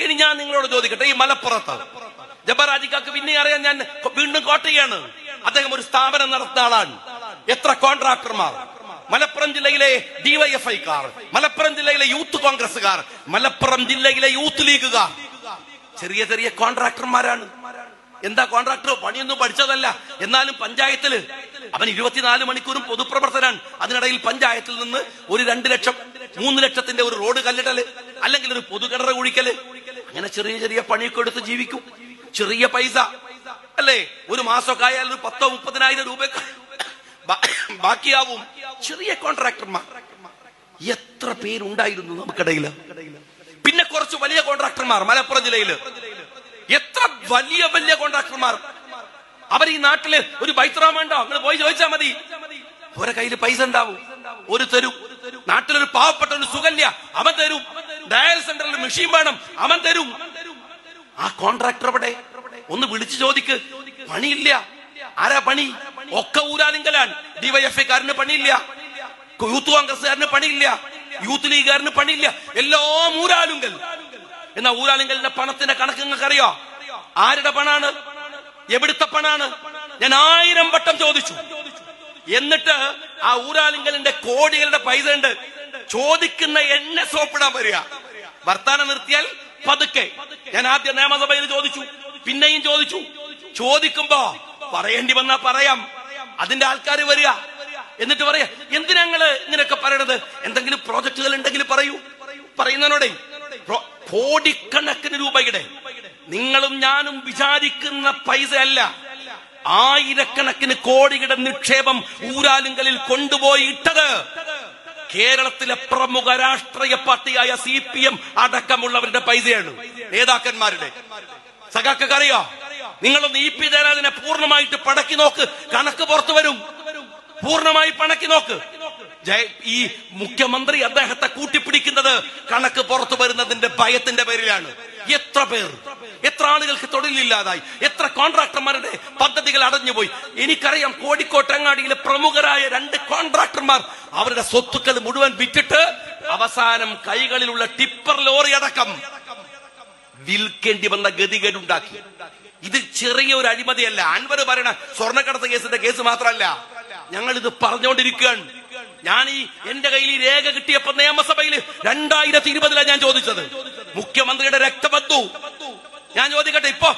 ഇനി ഞാൻ നിങ്ങളോട് ചോദിക്കട്ടെ, ഈ മലപ്പുറത്ത് ജബ്ബാർ ഹാജിക്ക് പിന്നെ അറിയാൻ, ഞാൻ വീണ്ടും കോട്ട് ചെയ്യാണ്. അദ്ദേഹം ഒരു സ്ഥാപനം നടത്തുന്ന ആളാണ്. എത്ര കോൺട്രാക്ടർമാർ, മലപ്പുറം ജില്ലയിലെ ഡിവൈഎഫ്ഐക്കാർ, മലപ്പുറം ജില്ലയിലെ യൂത്ത് കോൺഗ്രസുകാർ, മലപ്പുറം ജില്ലയിലെ യൂത്ത് ലീഗുകാർ, ചെറിയ ചെറിയ കോൺട്രാക്ടർമാരാണ്. എന്താ കോൺട്രാക്ടർ? പണിയൊന്നും പഠിച്ചതല്ല. എന്നാലും പഞ്ചായത്തില് അവൻ 24 മണിക്കൂറും പൊതുപ്രവർത്തനാണ്. അതിനിടയിൽ പഞ്ചായത്തിൽ നിന്ന് ഒരു 2 ലക്ഷം 3 ലക്ഷത്തിന്റെ ഒരു റോഡ് കല്ലിടല്, അല്ലെങ്കിൽ ഒരു പൊതുകിണർ കുഴിക്കല്, അങ്ങനെ ചെറിയ ചെറിയ പണിയൊക്കെ എടുത്ത് ജീവിക്കും. ചെറിയ പൈസ അല്ലേ? ഒരു മാസമൊക്കെ ആയാൽ ഒരു 10-30,000 രൂപ ബാക്കിയാവും. ചെറിയ കോൺട്രാക്ടർമാർ എത്ര പേരുണ്ടായിരുന്നു നമുക്കിടയില്. പിന്നെ കുറച്ച് വലിയ കോൺട്രാക്ടർമാർ മലപ്പുറം ജില്ലയില്, എത്ര വലിയ വലിയ കോൺട്രാക്ടർമാർ. അവർ ഈ നാട്ടില് ഒരു ബൈത്രാമുണ്ടോ? നിങ്ങൾ പോയി ചോദിച്ചാൽ മതി. ഓരോ കയ്യിൽ പൈസ ഉണ്ടാവും, ഒരു തരും. നാട്ടിലൊരു പാവപ്പെട്ട ഒരു സുകന്യ, അവൻ തരും. ഡയൽ സെന്ററിൽ മെഷീൻ വേണം, അവൻ തരും. ആ കോൺട്രാക്ടർ എവിടെ? ഒന്ന് വിളിച്ചു ചോദിക്ക്. പണിയില്ല. ആരാ പണി? ഒക്കെ ഊരാലിങ്കലാണ്. ഡിവൈഎഫ്ഐക്കാരന് പണിയില്ല, യൂത്ത് കോൺഗ്രസ്സുകാരന് പണിയില്ല, യൂത്ത് ലീഗുകാരന് പണിയില്ല, എല്ലാം ഊരാലുങ്കൽ. എന്നാ ഊരാലിങ്കലിന്റെ പണത്തിന്റെ കണക്ക് നിങ്ങൾക്ക് അറിയോ? ആരുടെ പണാണ്? എവിടുത്തെ പണാണ്? ഞാൻ 1000 വട്ടം ചോദിച്ചു. എന്നിട്ട് ആ ഊരാലിങ്കലിന്റെ കോടികളുടെ പൈസ ഉണ്ട്. ചോദിക്കുന്ന എന്നെ സോപ്പിടാൻ വരിക. വർത്താനം നിർത്തിയാൽ പതുക്കെ. ഞാൻ ആദ്യം നിയമസഭയിൽ ചോദിച്ചു, പിന്നെയും ചോദിച്ചു. ചോദിക്കുമ്പോ പറയേണ്ടി വന്നാ പറയാം. അതിന്റെ ആൾക്കാർ വരിക. എന്നിട്ട് പറയാ, എന്തിനാ നിങ്ങള് ഇങ്ങനെയൊക്കെ പറയണത്? എന്തെങ്കിലും പ്രോജക്റ്റുകൾ ഉണ്ടെങ്കിൽ പറയൂ. പറയുന്നതിനോടെ കോടിക്കണക്കിന് രൂപയുടെ, നിങ്ങളും ഞാനും വിചാരിക്കുന്ന പൈസ അല്ല, ആയിരക്കണക്കിന് കോടിയുടെ നിക്ഷേപം ഊരാലുങ്കലിൽ കൊണ്ടുപോയി ഇട്ടത് കേരളത്തിലെ പ്രമുഖ രാഷ്ട്രീയ പാർട്ടിയായ CPM അടക്കമുള്ളവരുടെ പൈസയാണ്, നേതാക്കന്മാരുടെ. സഖാക്കൾക്ക് അറിയോ? നിങ്ങളൊന്ന് EP ജയരാജനെ പൂർണ്ണമായിട്ട് പടക്കി നോക്ക്, കണക്ക് പുറത്തു വരും. പൂർണ്ണമായി പണക്കി നോക്ക്. ഈ മുഖ്യമന്ത്രി അദ്ദേഹത്തെ കൂട്ടിപ്പിടിക്കുന്നത് കണക്ക് പുറത്തു വരുന്നതിന്റെ ഭയത്തിന്റെ പേരിലാണ്. എത്ര പേർ, എത്ര ആളുകൾക്ക് തൊഴിലില്ലാതായി, എത്ര കോൺട്രാക്ടർമാരുടെ പദ്ധതികൾ അടഞ്ഞുപോയി. എനിക്കറിയാം, കോഴിക്കോട്ടങ്ങാടിയിലെ പ്രമുഖരായ 2 കോൺട്രാക്ടർമാർ അവരുടെ സ്വത്തുക്കൾ മുഴുവൻ വിറ്റിട്ട് അവസാനം കൈകളിലുള്ള ടിപ്പർ ലോറി അടക്കം വിൽക്കേണ്ടി വന്ന ഗതികേടുണ്ടാക്കി. ഇത് ചെറിയൊരു അഴിമതിയല്ല. അൻവർ പറയണ സ്വർണ്ണക്കടത്ത് കേസിന്റെ കേസ് മാത്രമല്ല, ഞങ്ങൾ ഇത് പറഞ്ഞുകൊണ്ടിരിക്കുകയാണ്. ഞാൻ എന്റെ കയ്യിൽ ഈ രേഖ കിട്ടിയപ്പോ നിയമസഭയിൽ 2020 ഞാൻ ചോദിച്ചത്. മുഖ്യമന്ത്രിയുടെ രക്തബന്ധു. ഞാൻ ചോദിക്കട്ടെ, ഇപ്പൊ